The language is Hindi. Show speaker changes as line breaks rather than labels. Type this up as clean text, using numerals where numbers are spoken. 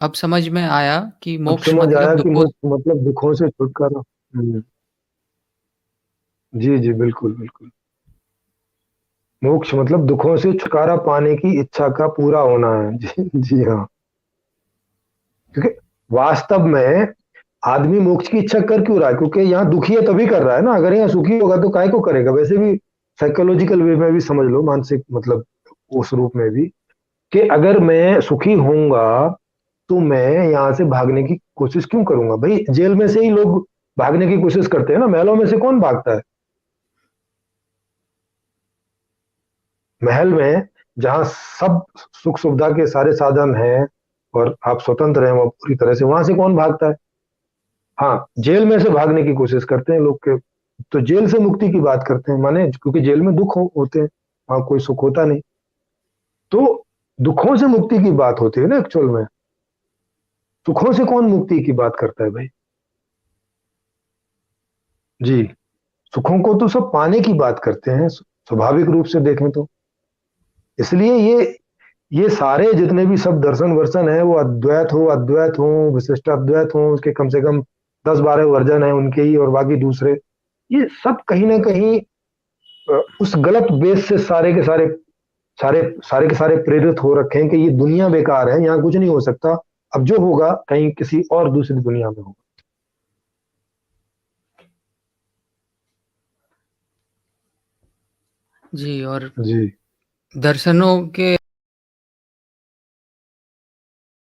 अब समझ में आया कि
अब
मोक्ष
समझ
मतलब
आया कि
दुखों।
मोक्ष मतलब दुखों से छुटकारा। जी जी, बिल्कुल बिल्कुल। मोक्ष मतलब दुखों से छुटकारा पाने की इच्छा का पूरा होना है। जी जी हाँ। क्योंकि वास्तव में आदमी मोक्ष की इच्छा कर क्यों रहा है? क्योंकि यहाँ दुखी है तभी कर रहा है ना। अगर यहाँ सुखी होगा तो काहे को करेगा? वैसे भी साइकोलॉजिकल वे में भी समझ लो, मानसिक मतलब उस रूप में भी, कि अगर मैं सुखी होऊंगा तो मैं यहाँ से भागने की कोशिश क्यों करूंगा? भाई जेल में से ही लोग भागने की कोशिश करते हैं ना, महलों में से कौन भागता है? महल में जहाँ सब सुख सुविधा के सारे साधन हैं और आप स्वतंत्र हैं वो पूरी तरह से, वहां से कौन भागता है? हाँ, जेल में से भागने की कोशिश करते हैं लोग के। तो जेल से मुक्ति की बात करते हैं, माने क्योंकि जेल में दुख होते हैं, वहां कोई सुख होता नहीं। तो दुखों से मुक्ति की बात होती है ना एक्चुअल में। सुखों से कौन मुक्ति की बात करता है भाई? जी, सुखों को तो सब पाने की बात करते हैं स्वाभाविक रूप से देखें तो। इसलिए ये सारे जितने भी सब दर्शन वर्शन है, वो अद्वैत हो, विशिष्ट अद्वैत हो, उसके कम से कम 10-12 वर्जन है उनके ही, और बाकी दूसरे, ये सब कहीं ना कहीं उस गलत बेस से सारे के सारे सारे के सारे प्रेरित हो रखे हैं कि ये दुनिया बेकार है, यहाँ कुछ नहीं हो सकता। अब जो होगा कहीं किसी और दूसरी दुनिया में होगा।
जी, और
जी
दर्शनों के